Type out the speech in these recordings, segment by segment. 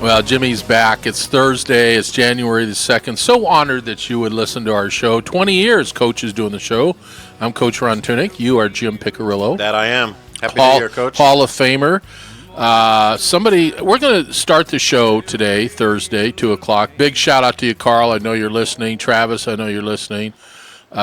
Well, Jimmy's back. It's Thursday. It's January the 2nd. So honored that you would listen to our show. 20 years Coach is doing the show. I'm Coach Ron Tunick. You are Jim Piccirillo. That I am. Happy New Year, Coach. Hall of Famer. We're going to start the show today, Thursday, 2 o'clock. Big shout out to you, Carl. I know you're listening. Travis, I know you're listening.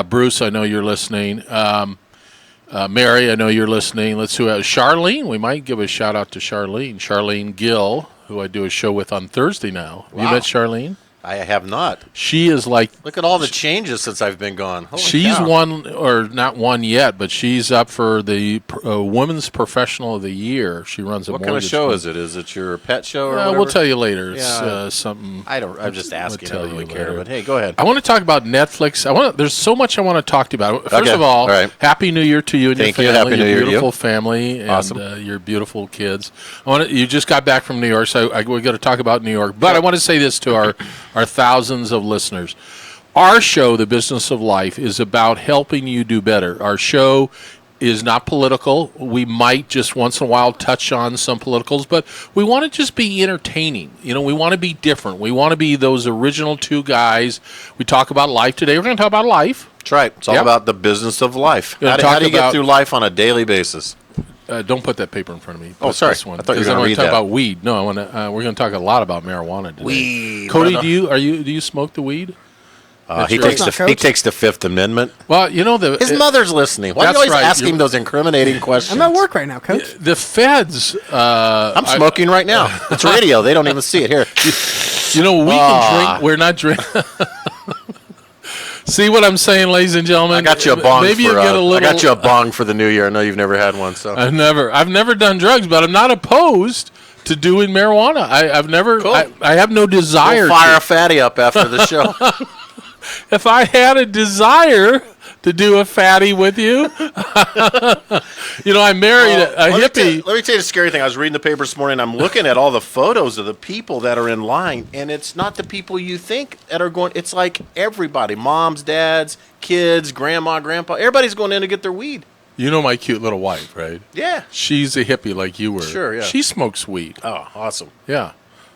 Bruce, I know you're listening. Mary, I know you're listening. Let's do Charlene. We might give a shout out to Charlene. Charlene Gill, who I do a show with on Thursday now. Wow. You met Charlene? I have not. She is like... Look at all the changes since I've been gone. Holy she's cow. won, or not won yet, but she's up for the Women's Professional of the Year. She runs a What kind of show is it? Is it your pet show or whatever? We'll tell you later. It's Yeah. something... I'm just asking. I don't really care. later. But hey, go ahead. I want to talk about Netflix. There's so much I want to talk to you about. First of all, right. Happy New Year to you and Thank your you. family, Happy New Year your to you. beautiful family, and Awesome. your beautiful kids. You just got back from New York, so we're going to talk about New York. But I want to say this to our thousands of listeners. Our show, The Business of Life, is about helping you do better. Our show is not political. We might just once in a while touch on some politicals, but we want to just be entertaining. We want to be different. We want to be those original two guys. We talk about life today. We're going to talk about life. That's right. It's all about the business of life. How do you get through life on a daily basis? Don't put that paper in front of me. Oh, sorry. This one. I thought you were going to read talk that. about weed. No, we're going to talk a lot about marijuana today. Weed. Cody, do you smoke the weed? He takes the Fifth Amendment. Well, his mother's listening. Why do you always ask him those incriminating questions? I'm at work right now, Coach. The feds. I'm smoking right now. It's radio. They don't even see it. Here. We can drink. We're not drinking. See what I'm saying, ladies and gentlemen? I got you a bong. Maybe you get a little. I got you a bong for the new year. I know you've never had one, so I've never done drugs, but I'm not opposed to doing marijuana. I've never. Cool. I have no desire. We'll fire a fatty up after the show. If I had a desire to do a fatty with you, I married a hippie. Let me tell you the scary thing. I was reading the paper this morning. I'm looking at all the photos of the people that are in line, and it's not the people you think that are going. It's like everybody: moms, dads, kids, grandma, grandpa. Everybody's going in to get their weed. You know my cute little wife, right? Yeah. She's a hippie like you were. Sure, yeah. She smokes weed. Oh, awesome. Yeah.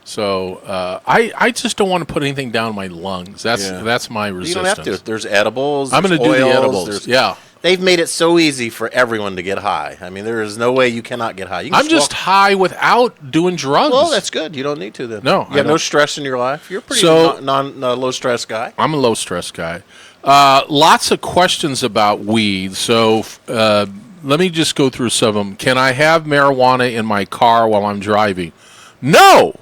So I just don't want to put anything down my lungs. That's my resistance. You don't have to. There's edibles. I'm going to do the edibles. Yeah. They've made it so easy for everyone to get high. I mean, there is no way you cannot get high. I'm just high without doing drugs. Well, that's good. You don't need to then. No. You have no stress in your life. You're a pretty low stress guy. I'm a low stress guy. Lots of questions about weed. So let me just go through some of them. Can I have marijuana in my car while I'm driving? No.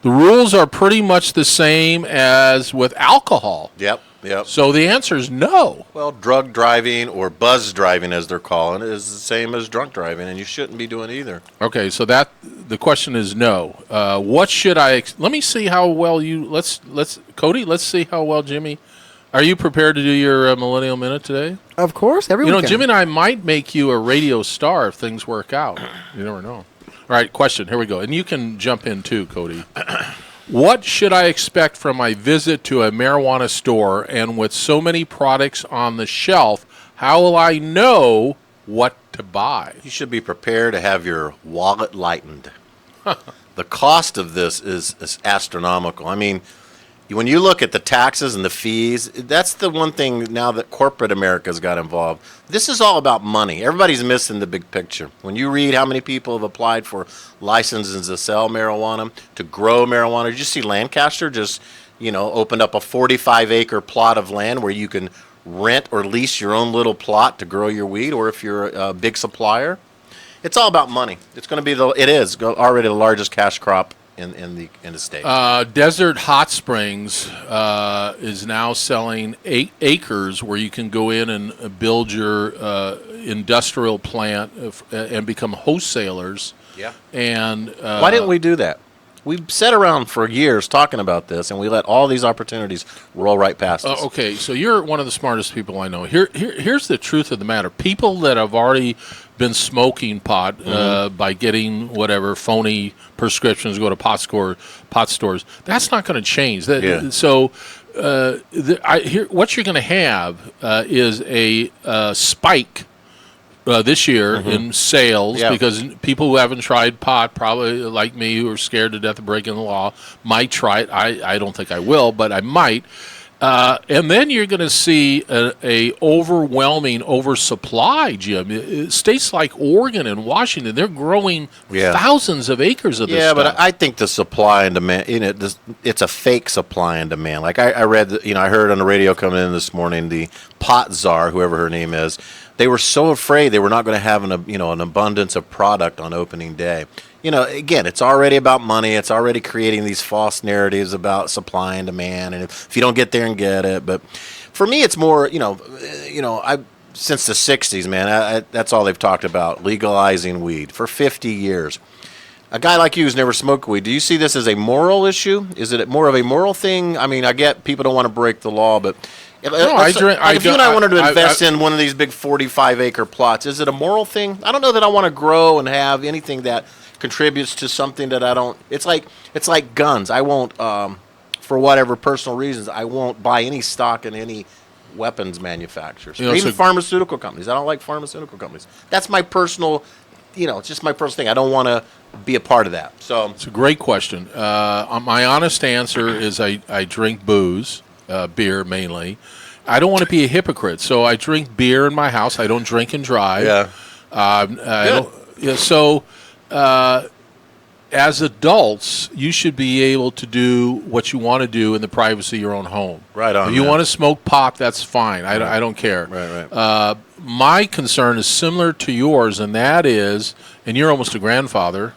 The rules are pretty much the same as with alcohol. Yep. So the answer is no. Well, drug driving or buzz driving, as they're calling it, is the same as drunk driving, and you shouldn't be doing either. Okay, so the question is no. What should I? Let me see how well you. Let's Cody. Let's see how well Jimmy. Are you prepared to do your Millennial Minute today? Of course, every weekend. Jimmy and I might make you a radio star if things work out. You never know. All right, question. Here we go. And you can jump in too, Cody. What should I expect from my visit to a marijuana store? And with so many products on the shelf, how will I know what to buy? You should be prepared to have your wallet lightened. The cost of this is astronomical. I mean, when you look at the taxes and the fees, that's the one thing now that corporate America's got involved. This is all about money. Everybody's missing the big picture. When you read how many people have applied for licenses to sell marijuana, to grow marijuana, did you see Lancaster just, opened up a 45-acre plot of land where you can rent or lease your own little plot to grow your weed, or if you're a big supplier. It's all about money. It's going to be it is already the largest cash crop in the state. Desert Hot Springs is now selling 8 acres where you can go in and build your industrial plant and become wholesalers. Yeah. And why didn't we do that? We've sat around for years talking about this, and we let all these opportunities roll right past us. Okay, so you're one of the smartest people I know. Here's the truth of the matter. People that have already been smoking pot by getting whatever phony prescriptions, go to pot stores, that's not going to change. So what you're going to have is a spike this year in sales Yeah. because people who haven't tried pot, probably like me, who are scared to death of breaking the law, might try it. I don't think I will, but I might. And then you're going to see a overwhelming oversupply, Jim. States like Oregon and Washington, they're growing thousands of acres of this stuff. Yeah, but I think the supply and demand, it's a fake supply and demand. Like I read, I heard on the radio coming in this morning, the pot czar, whoever her name is, they were so afraid they were not going to have an abundance of product on opening day. Again, it's already about money. It's already creating these false narratives about supply and demand, and if you don't get there and get it. But for me, it's more, since the '60s, man, that's all they've talked about, legalizing weed for 50 years. A guy like you who's never smoked weed, do you see this as a moral issue? Is it more of a moral thing? I mean, I get people don't want to break the law, but if you and I wanted to invest in one of these big 45-acre plots, is it a moral thing? I don't know that I want to grow and have anything that contributes to something that I don't. It's like guns. I won't, for whatever personal reasons, I won't buy any stock in any weapons manufacturers, or even pharmaceutical companies. I don't like pharmaceutical companies. That's my personal, it's just my personal thing. I don't want to be a part of that. So it's a great question. My honest answer is I drink booze, beer mainly. I don't want to be a hypocrite, so I drink beer in my house. I don't drink and drive. So as adults, you should be able to do what you want to do in the privacy of your own home. Right on. If you want to smoke pot, that's fine. I don't care. Right. My concern is similar to yours, and that is, and you're almost a grandfather.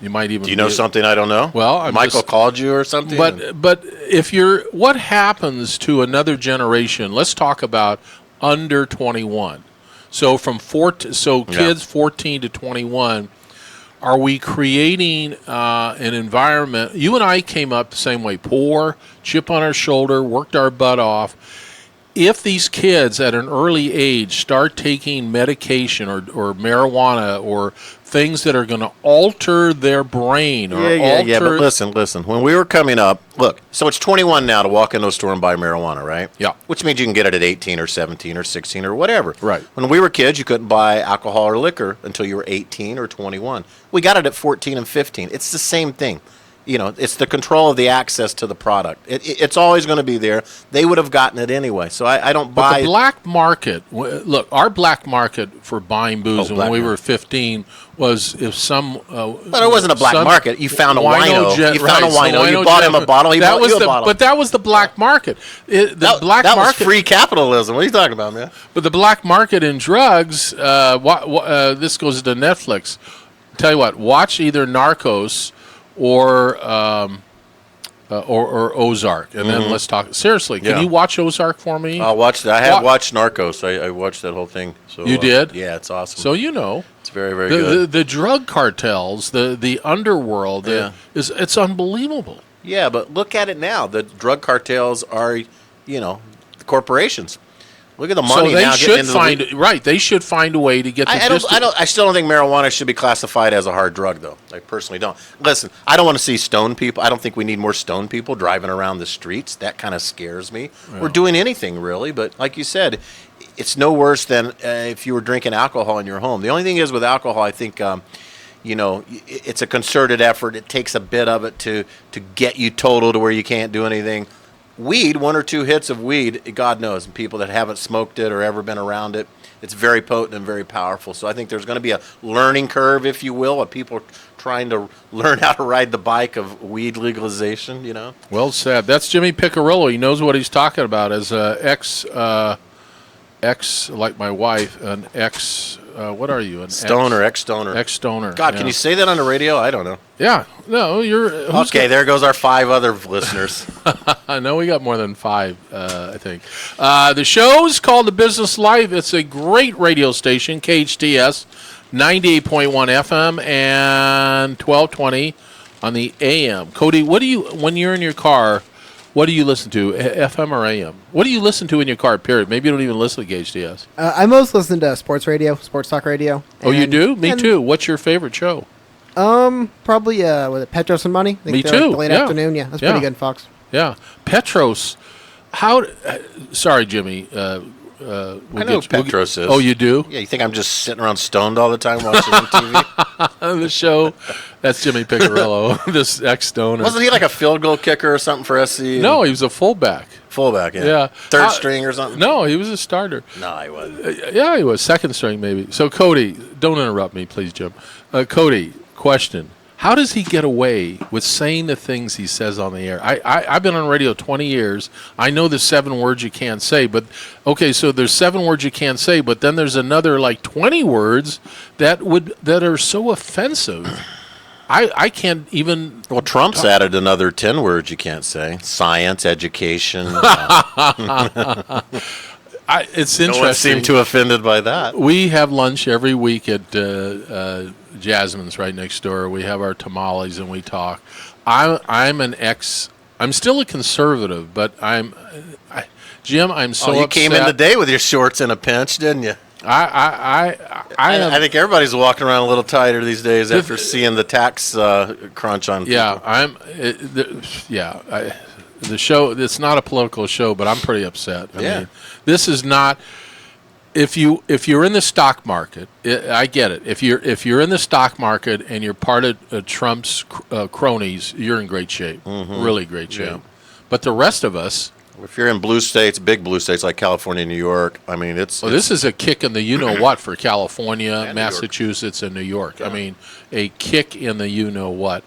You might even. Do you know something I don't know? Well, Michael called you or something. But if you're, what happens to another generation? Let's talk about under 21. So kids 14 to 21. Are we creating an environment? You and I came up the same way, poor, chip on our shoulder, worked our butt off. If these kids at an early age start taking medication or marijuana or things that are going to alter their brain or Yeah, but listen. When we were coming up, look, so it's 21 now to walk into a store and buy marijuana, right? Yeah. Which means you can get it at 18 or 17 or 16 or whatever. Right. When we were kids, you couldn't buy alcohol or liquor until you were 18 or 21. We got it at 14 and 15. It's the same thing. It's the control of the access to the product. It's always going to be there. They would have gotten it anyway. So I don't buy. But the black market, look, our black market for buying booze when we were 15 was if some. But it wasn't a black market. You found a wino. You found a wino. You bought him a bottle. He bought you a bottle. But that was the black market. That was free capitalism. What are you talking about, man? But the black market in drugs, this goes to Netflix. Tell you what, watch either Narcos or Ozark, and then let's talk seriously. Can you watch Ozark for me? I'll watch that. I have watched Narcos. I watched that whole thing. So you did? Yeah, it's awesome. So it's very, very good. The drug cartels, the underworld, it's unbelievable. Yeah, but look at it now. The drug cartels are, corporations. Look at the money so they now. Should they should find a way to get the I still don't think marijuana should be classified as a hard drug, though. I personally don't. Listen, I don't want to see stoned people. I don't think we need more stoned people driving around the streets. That kind of scares me. Yeah. We're doing anything, really. But like you said, it's no worse than if you were drinking alcohol in your home. The only thing is with alcohol, I think, it's a concerted effort. It takes a bit of it to get you total to where you can't do anything. Weed, one or two hits of weed, God knows, and people that haven't smoked it or ever been around it, it's very potent and very powerful. So I think there's going to be a learning curve, if you will, of people trying to learn how to ride the bike of weed legalization, Well said. That's Jimmy Piccirillo. He knows what he's talking about as ex, like my wife, an ex, what are you? Stoner, ex-stoner. Ex-stoner. God, can you say that on the radio? I don't know. Yeah. No, you're... Okay, there goes our 5 other listeners. I know we got more than 5, I think. The show is called The Business Life. It's a great radio station, KHTS, 98.1 FM and 1220 on the AM. Cody, when you're in your car, what do you listen to, FM or AM? What do you listen to in your car, period? Maybe you don't even listen to KHTS. I most listen to sports talk radio. Oh, you do? Me too. What's your favorite show? Probably, was it Petros and Money? Me too. Like the late afternoon, that's pretty good, Fox. Yeah. Petros, sorry, Jimmy, I know who Petros is. Oh, you do? Yeah, you think I'm just sitting around stoned all the time watching TV? The show. That's Jimmy Piccirillo, this ex-stoner. Wasn't he like a field goal kicker or something for SC? No, he was a fullback. Fullback, yeah. Yeah. Third string or something? No, he was a starter. No, he wasn't. Yeah, he was second string maybe. So Cody, don't interrupt me, please, Jim. Cody, question: how does he get away with saying the things he says on the air? I've been on radio 20 years. I know the 7 words you can't say, but okay, so there's 7 words you can't say, but then there's another like 20 words that are so offensive. I can't even. Well, Trump's added another 10 words you can't say. Science, education. It's No interesting. one seemed too offended by that. We have lunch every week at Jasmine's right next door. We have our tamales and we talk. I'm still a conservative, but Jim, I'm so you upset. came in today with your shorts in a pinch, didn't you? I think everybody's walking around a little tighter these days after seeing the tax crunch on people. Yeah, the show, it's not a political show, but I'm pretty upset. I mean, this is not. If you're in the stock market, I get it. If you're in the stock market and you're part of Trump's cronies, you're in great shape, really great shape. Yeah. But the rest of us, If you're in blue states, big blue states like California, New York, I mean, this is a kick in the you-know-what for California, And New York. Massachusetts, and New York. I mean, a kick in the you-know-what.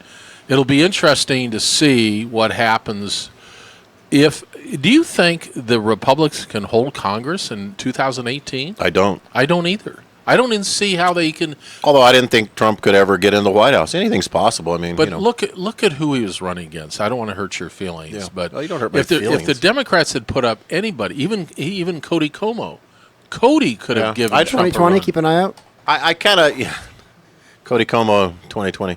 It'll be interesting to see what happens do you think the Republicans can hold Congress in 2018? I don't. I don't either. I don't even see how they can. Although I didn't think Trump could ever get in the White House. Anything's possible. I mean, But look at who he was running against. I don't want to hurt your feelings, Yeah. but Well, you don't hurt my if the feelings. Democrats had put up anybody, even Cody Como, Cody could have given I- Trump a 2020, run. keep an eye out. I kind of, Cody Como, 2020.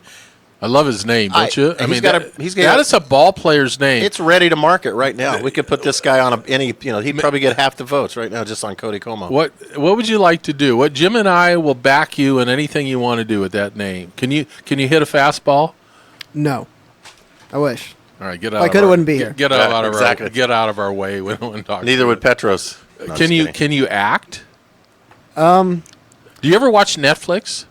I love his name, don't you? I he's mean, got that is a ball player's name. It's ready to market right now. We could put this guy on he'd probably get half the votes right now just on Cody Como. What would you like to do? What Jim and I will back you in anything you want to do with that name. Can you hit a fastball? No, I wish. All right, get out. I of could, our- wouldn't be here. Get out of exactly. our get out of our way. We don't want to talk. Neither would Petros. No, Can just you kidding. can you act? Do you ever watch Netflix?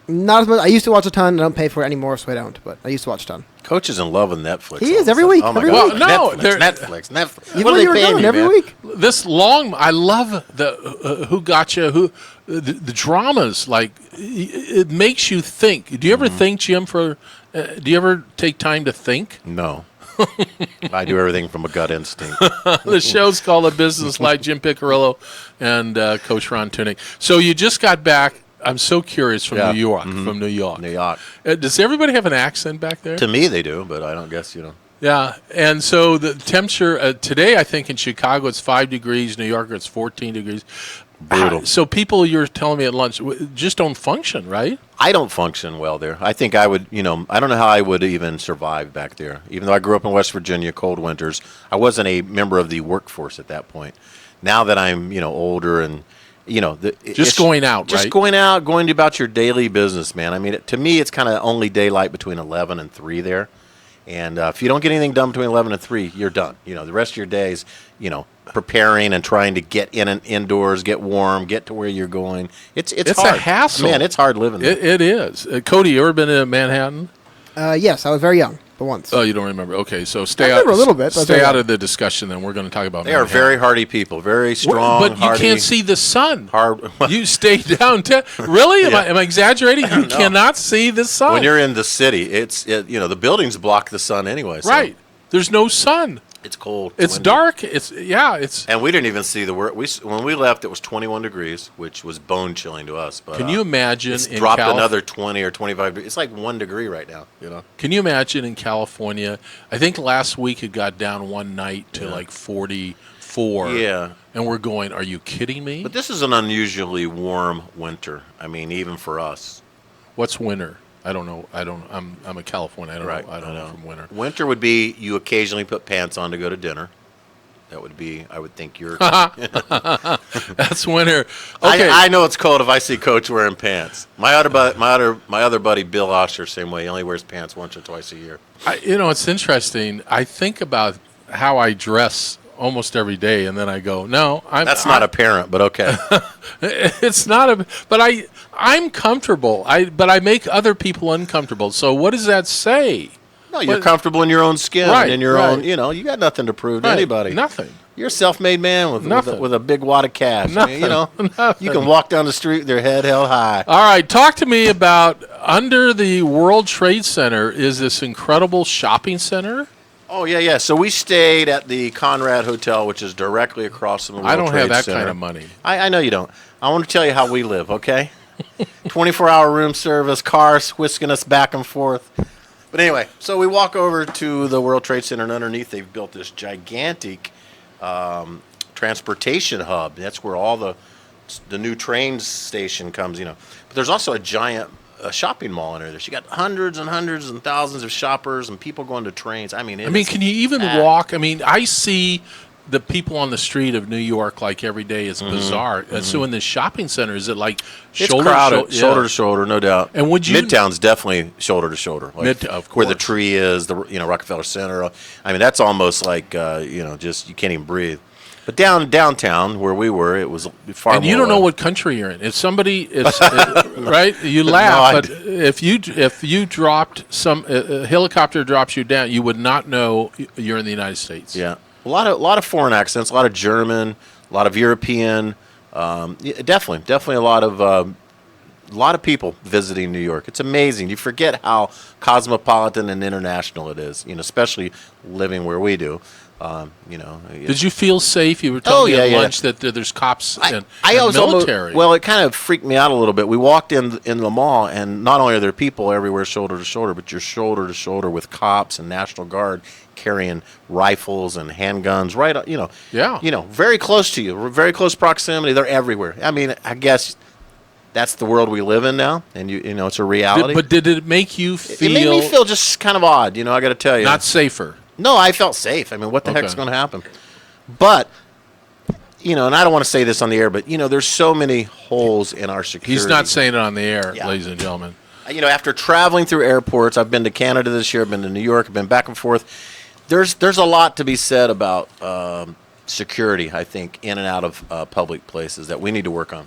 Not as much. I used to watch a ton. I don't pay for it anymore, so I don't. But I used to watch a ton. Coach is in love with Netflix. He all is, of a every sudden. week, Oh my every God. week. Well, no, Netflix. Even What are when they you were paying gone, you, every man? week. This long, I love the who gotcha, the dramas. Like it makes you think. Do you ever think, Jim? Do you ever take time to think? No. I do everything from a gut instinct. The show's called A Business Life. Jim Piccirillo and Coach Ron Tunick. So you just got back. I'm so curious from Yeah. New York. From New York. New York. Does everybody have an accent back there? To me, they do, but I don't guess, Yeah, and so the temperature today, I think in Chicago it's 5 degrees. New York it's 14 degrees. Brutal. So people, you're telling me at lunch, just don't function, right? I don't function well there. I think I would, I don't know how I would even survive back there. Even though I grew up in West Virginia, cold winters, I wasn't a member of the workforce at that point. Now that I'm, older and, Just going out, just right? going out, going about your daily business, man. I mean, to me, it's kind of only daylight between 11 and 3 there. And if you don't get anything done between 11 and 3, you're done. The rest of your day is, preparing and trying to get in and indoors, get warm, get to where you're going. It's hard. a hassle. Man, it's hard living there. It is. Cody, you ever been to Manhattan? Yes, I was very young, but once. Oh, you don't remember? Okay, so stay I out. remember a little bit, but Stay very out young. of the discussion. Then we're going to talk about. They are Manhattan. very hardy people, very strong, But you hardy, can't see the sun. hard. You stay downtown. Really? Yeah. Am I exaggerating? You cannot see the sun. When you're in the city, the buildings block the sun anyway. So right. There's no sun. It's cold. It's windy. dark. It's. And we didn't even see the word. When we left, it was 21 degrees, which was bone chilling to us. But Can you imagine? it's in dropped Calif- another 20 or 25 degrees. It's like 1 degree right now. Can you imagine in California? I think last week it got down one night to like 44. Yeah. And we're going, are you kidding me? But this is an unusually warm winter. I mean, even for us. What's winter? I don't know. I'm a California. I don't Right. know. I don't know from winter. Winter would be you occasionally put pants on to go to dinner. That would be, I would think, your. That's winter. Okay. I know it's cold if I see Coach wearing pants. My other buddy Bill Osher, same way. He only wears pants once or twice a year. It's interesting. I think about how I dress almost every day, and then I go, no, That's not apparent, but okay. It's not a. But I'm comfortable. But I make other people uncomfortable. So what does that say? No, you're comfortable in your own skin Right, and in your right. own. You got nothing to prove to Right, anybody. nothing. You're a self-made man with a big wad of cash. Nothing, nothing. You can walk down the street with your head held high. All right, talk to me about under the World Trade Center is this incredible shopping center. Oh yeah. So we stayed at the Conrad Hotel, which is directly across from the World I don't Trade have that Center. kind of money. I know you don't. I want to tell you how we live, okay? 24-hour room service, cars whisking us back and forth. But anyway, so we walk over to the World Trade Center, and underneath they've built this gigantic transportation hub. That's where all the new train station comes, But there's also a giant shopping mall in there. You got hundreds and hundreds and thousands of shoppers and people going to trains. I mean, can you even walk? I mean, I see the people on the street of New York like every day. It's bizarre. So in this shopping center, is it like it's shoulder crowded, to shoulder to shoulder, no doubt. And would you Midtown's definitely shoulder to shoulder, like of course. where the tree is, the Rockefeller Center. I mean, that's almost like just you can't even breathe. But downtown where we were, it was far. And you don't know what country you're in. If somebody, right, you laugh. No, but if you dropped a helicopter drops you down, you would not know you're in the United States. Yeah, a lot of foreign accents, a lot of German, a lot of European. Definitely a lot of people visiting New York. It's amazing. You forget how cosmopolitan and international it is. Especially living where we do. Did you feel safe? You were telling me at lunch that there's cops and military. Well, it kind of freaked me out a little bit. We walked in the mall, and not only are there people everywhere shoulder to shoulder, but you're shoulder to shoulder with cops and National Guard carrying rifles and handguns. Right, very close to you, very close proximity. They're everywhere. I mean, I guess that's the world we live in now, and it's a reality. But did it make you feel? It made me feel just kind of odd. I got to tell you, not safer. No, I felt safe. I mean, what the heck's going to happen? But, and I don't want to say this on the air, but, there's so many holes in our security. He's not saying it on the air, ladies and gentlemen. After traveling through airports, I've been to Canada this year, I've been to New York, I've been back and forth. There's a lot to be said about security, I think, in and out of public places that we need to work on.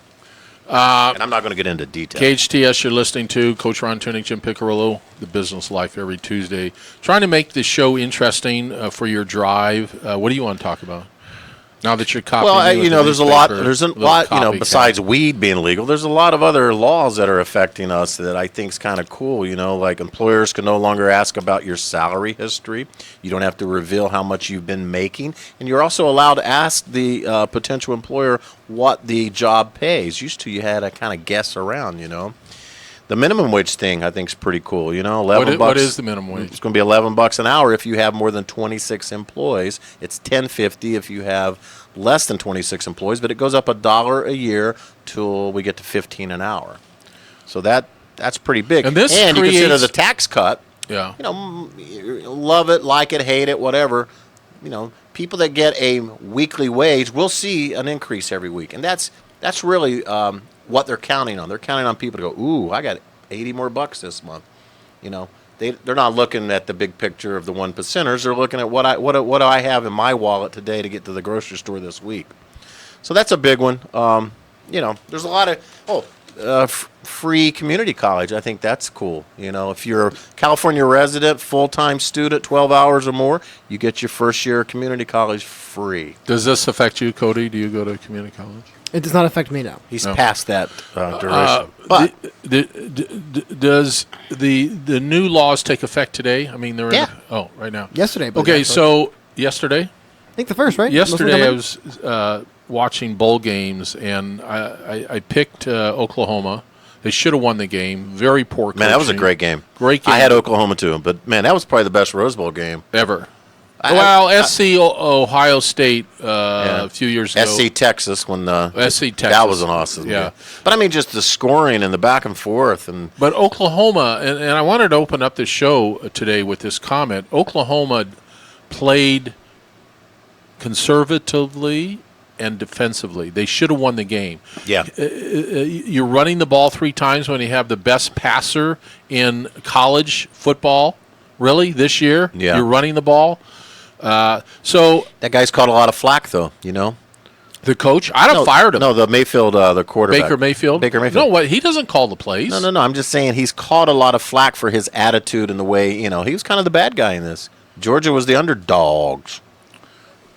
And I'm not going to get into detail. KHTS, you're listening to Coach Ron Tunick, Jim Piccirillo, The Business Life every Tuesday. Trying to make the show interesting for your drive. What do you want to talk about? Now that you're copying. Well, there's a lot, besides weed being legal, there's a lot of other laws that are affecting us that I think is kind of cool. Like employers can no longer ask about your salary history. You don't have to reveal how much you've been making. And you're also allowed to ask the potential employer what the job pays. Used to, you had to kind of guess around, The minimum wage thing, I think, is pretty cool. $11. What is the minimum wage? It's going to be $11 an hour if you have more than 26 employees. It's $10.50 if you have less than 26 employees, but it goes up $1 a year till we get to $15 an hour. So that's pretty big. And this you consider the tax cut. Yeah. Love it, like it, hate it, whatever. People that get a weekly wage will see an increase every week, and that's really what they're counting on. They're counting on people to go, ooh, I got 80 more bucks this month. They're not looking at the big picture of the 1%ers. They're looking at what do I have in my wallet today to get to the grocery store this week. So that's a big one. There's a lot of free community college. I think that's cool. If you're a California resident, full-time student, 12 hours or more, you get your first year of community college free. Does this affect you, Cody? Do you go to community college? It does not affect me now. He's past that duration. But does the new laws take effect today? I mean, they're right now. Yesterday. Okay, so yesterday? I think the first, right? Yesterday I was watching bowl games, and I picked Oklahoma. They should have won the game. Very poor coaching. Man, that was a great game. Great game. I had Oklahoma too, but man, that was probably the best Rose Bowl game ever. SC Ohio State a few years ago. SC Texas when SC Texas. That was an awesome game. But I mean, just the scoring and the back and forth But Oklahoma, and I wanted to open up the show today with this comment. Oklahoma played conservatively and defensively. They should have won the game. Yeah. You're running the ball 3 times when you have the best passer in college football. Really, this year? Yeah. You're running the ball. So That guy's caught a lot of flack, though, you know? the coach, I'd have fired him. No, the Mayfield, the quarterback. Baker Mayfield? Baker Mayfield. No, what? He doesn't call the plays. No. I'm just saying he's caught a lot of flack for his attitude and the way, he was kind of the bad guy in this. Georgia was the underdogs.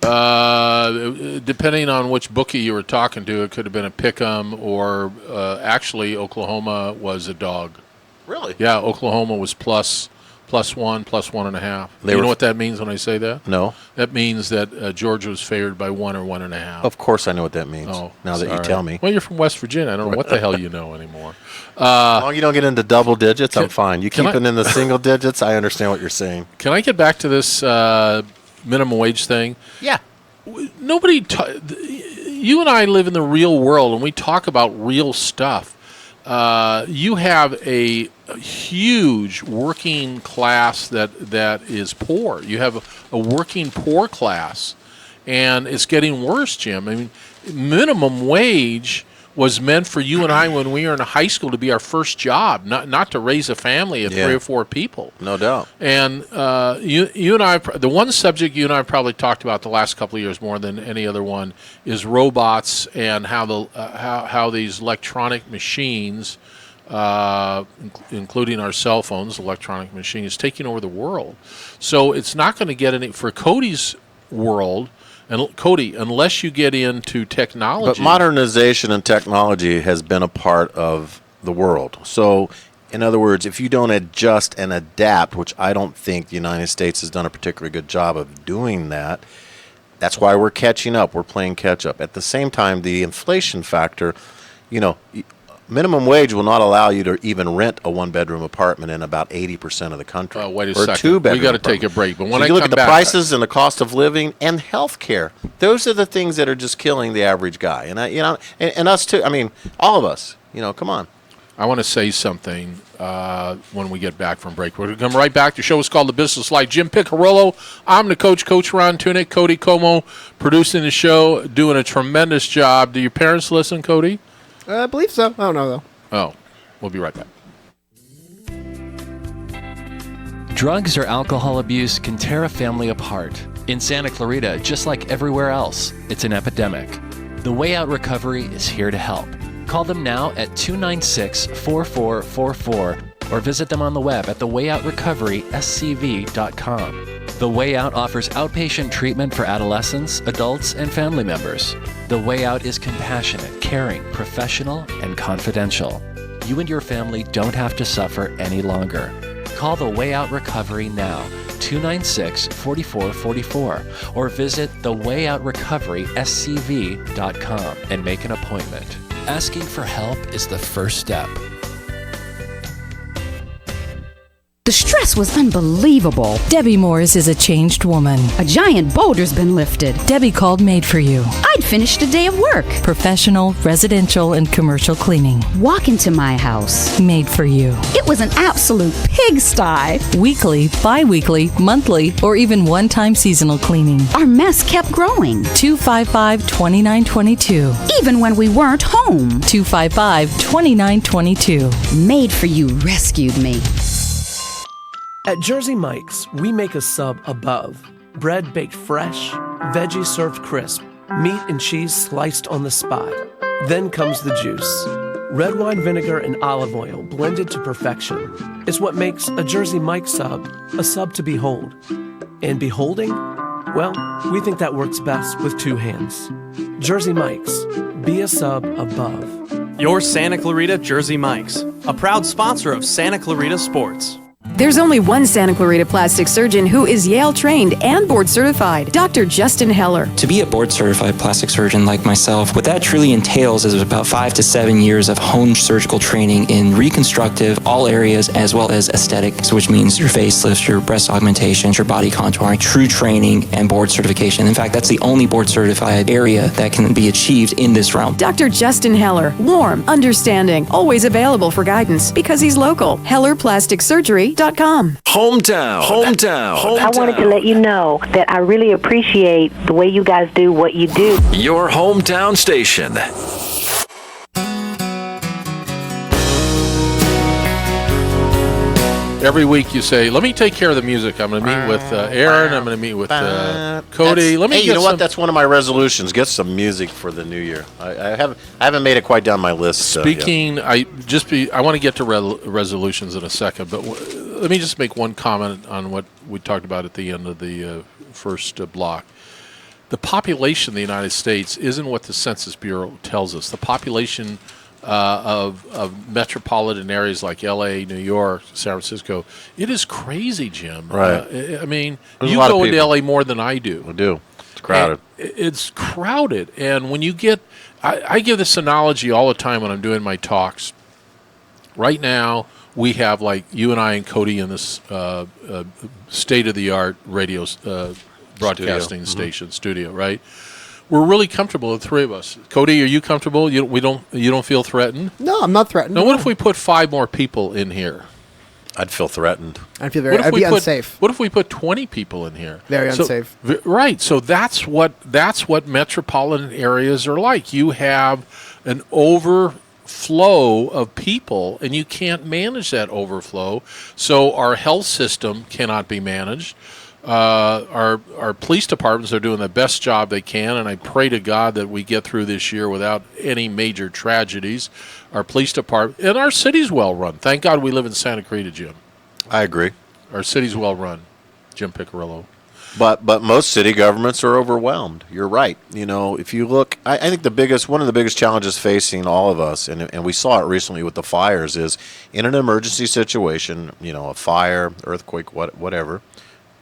Depending on which bookie you were talking to, it could have been a pick 'em or actually Oklahoma was a dog. Really? Yeah, Oklahoma was plus 1, plus 1.5. They You were know what that means when I say that? No. That means that Georgia was favored by 1 or 1.5. Of course I know what that means. Oh, now that you sorry. tell me. Well, you're from West Virginia. I don't know what the hell you know anymore. As long as you don't get into double digits, I'm fine. You can keep I- it in the single digits, I understand what you're saying. Can I get back to this minimum wage thing? Yeah. Nobody, you and I live in the real world, and we talk about real stuff. You have a huge working class that is poor. You have a working poor class, and it's getting worse, Jim. I mean, minimum wage was meant for you and I when we were in high school to be our first job, not to raise a family of 3 or 4 people. No doubt. And you and I, the one subject you and I probably talked about the last couple of years more than any other one is robots and how these electronic machines, including our cell phones, electronic machines, taking over the world. So it's not going to get any for Cody's world. And Cody, unless you get into technology, But modernization and technology has been a part of the world. So, in other words, if you don't adjust and adapt, which I don't think the United States has done a particularly good job of doing that, that's why we're catching up. We're playing catch up. At the same time, the inflation factor, minimum wage will not allow you to even rent a one-bedroom apartment in about 80% of the country. Wait a or second. two-bedroom We got to take a apartment. break. But when So I you look come at the back, prices and the cost of living and health care. Those are the things that are just killing the average guy. And and us too. I mean, all of us. Come on. I want to say something when we get back from break. We're going to come right back. The show is called The Business Life. Jim Piccirillo. I'm the coach, Coach Ron Tunick. Cody Como producing the show, doing a tremendous job. Do your parents listen, Cody? I believe so. I don't know, though. Oh, we'll be right back. Drugs or alcohol abuse can tear a family apart. In Santa Clarita, just like everywhere else, it's an epidemic. The Way Out Recovery is here to help. Call them now at 296-4444 or visit them on the web at thewayoutrrecoveryscv.com. The Way Out offers outpatient treatment for adolescents, adults, and family members. The Way Out is compassionate, caring, professional, and confidential. You and your family don't have to suffer any longer. Call the Way Out Recovery now, 296-4444, or visit thewayoutrrecoveryscv.com and make an appointment. Asking for help is the first step. The stress was unbelievable. Debbie Morris is a changed woman. A giant boulder's been lifted. Debbie called Made for You. I'd finished a day of work. Professional, residential, and commercial cleaning. Walk into my house. Made for You. It was an absolute pigsty. Weekly, bi-weekly, monthly, or even one-time seasonal cleaning. Our mess kept growing. 255-2922. Even when we weren't home. 255-2922. Made for You rescued me. At Jersey Mike's, we make a sub above. Bread baked fresh, veggies served crisp, meat and cheese sliced on the spot. Then comes the juice. Red wine vinegar and olive oil blended to perfection. It's what makes a Jersey Mike's sub a sub to behold. And beholding? Well, we think that works best with two hands. Jersey Mike's. Be a sub above. Your Santa Clarita Jersey Mike's, a proud sponsor of Santa Clarita Sports. There's only one Santa Clarita plastic surgeon who is Yale trained and board certified, Dr. Justin Heller. To be a board certified plastic surgeon like myself, what that truly entails is about 5 to 7 years of honed surgical training in reconstructive, all areas, as well as aesthetics, which means your facelifts, your breast augmentations, your body contouring, true training, and board certification. In fact, that's the only board certified area that can be achieved in this realm. Dr. Justin Heller, warm, understanding, always available for guidance because he's local. HellerPlasticSurgery.com. Hometown. I wanted to let you know that I really appreciate the way you guys do what you do. Your hometown station. Every week you say, let me take care of the music. I'm going to meet with Aaron. I'm going to meet with Cody. You know what? That's one of my resolutions. Get some music for the new year. I haven't made it quite down my list. Speaking, I want to get to resolutions in a second, but let me just make one comment on what we talked about at the end of the first block. The population of the United States isn't what the Census Bureau tells us. The population of metropolitan areas like L.A., New York, San Francisco, it is crazy, Jim. Right. I mean, There's you go into L.A. more than I do. I do. It's crowded. It's crowded. And when you get, I give this analogy all the time when I'm doing my talks. Right now, we have, like, you and I and Cody in this state-of-the-art radio broadcasting studio, right? We're really comfortable, the three of us. Cody, are you comfortable? You don't feel threatened? No, I'm not threatened. Now, what if we put 5 more people in here? I'd feel threatened. I'd be unsafe. What if we put 20 people in here? Very unsafe. Right. So that's what metropolitan areas are like. You have an overflow of people, and you can't manage that overflow. So our health system cannot be managed. Our police departments are doing the best job they can, and I pray to God that we get through this year without any major tragedies. Our police department and our city's well run. Thank God we live in Santa Clarita, Jim. I agree. Our city's well run, Jim Piccirillo. But most city governments are overwhelmed. You're right. You know, if you look, I think one of the biggest challenges facing all of us, and we saw it recently with the fires, is in an emergency situation, you know, a fire, earthquake, whatever,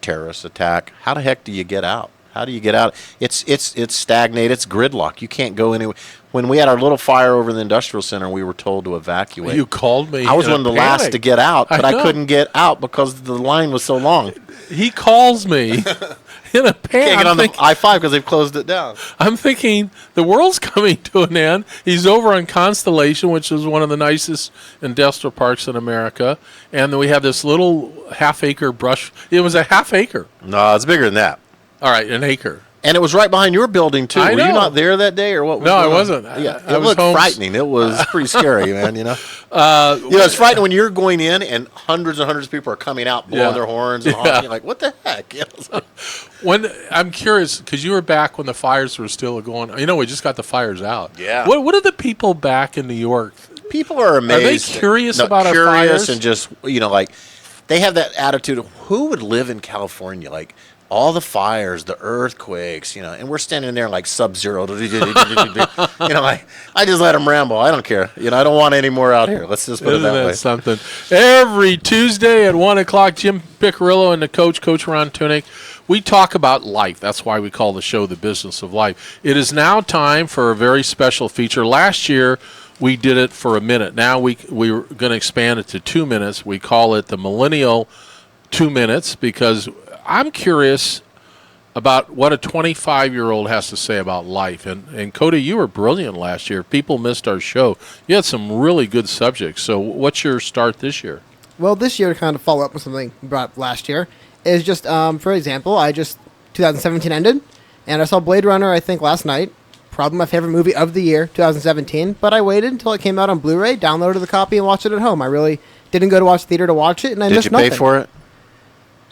terrorist attack, how the heck do you get out? How do you get out? It's stagnated. It's gridlock. You can't go anywhere. When we had our little fire over in the industrial center, we were told to evacuate. You called me. I was one of the last to get out, but I couldn't get out because the line was so long. He calls me in a panic. Can't get on the I-5 because they've closed it down. I'm thinking the world's coming to an end. He's over on Constellation, which is one of the nicest industrial parks in America, and then we have this little half-acre brush. It was a half-acre. No, it's bigger than that. All right, an acre. And it was right behind your building, too. Were you not there that day, or what? No, I wasn't. Yeah, it looked frightening. It was pretty scary, man, you know? It's frightening when you're going in and hundreds and hundreds of people are coming out, blowing their horns and honking. You're like, what the heck? When I'm curious, because you were back when the fires were still going. You know, we just got the fires out. Yeah. What are the people back in New York? People are amazed. Are they curious about our fires? Curious and just, you know, like, they have that attitude of who would live in California? Like, all the fires, the earthquakes, you know, and we're standing there like Sub-Zero. You know, like, I just let them ramble. I don't care. You know, I don't want any more out here. Let's just put it that way. Something. Every Tuesday at 1 o'clock, Jim Piccirillo and the Coach Ron Tunick, we talk about life. That's why we call the show The Business of Life. It is now time for a very special feature. Last year, we did it for a minute. Now we're going to expand it to 2 minutes. We call it the Millennial 2 Minutes because I'm curious about what a 25-year-old has to say about life. And Cody, you were brilliant last year. People missed our show. You had some really good subjects. So what's your start this year? Well, this year, to kind of follow up with something you brought up last year, is just, for example, 2017 ended, and I saw Blade Runner, I think, last night. Probably my favorite movie of the year, 2017. But I waited until it came out on Blu-ray, downloaded the copy, and watched it at home. I really didn't go to watch theater to watch it, and I missed nothing. Did you pay for it?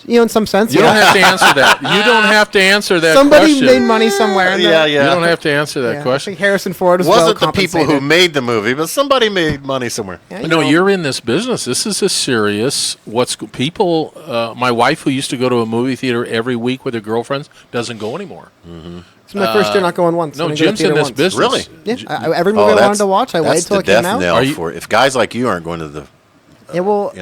You know, in some sense, you don't have to answer that. You don't have to answer that Somebody question. made money somewhere. You don't have to answer that question. I think Harrison Ford wasn't the people who made the movie, but somebody made money somewhere. Yeah, you're in this business. This is a serious. People. My wife, who used to go to a movie theater every week with her girlfriends, doesn't go anymore. Mm-hmm. It's my first year not going once. No, Jim's in this business. Really? Yeah. Every movie I wanted to watch, I waited till it came out. If guys like you aren't going to the,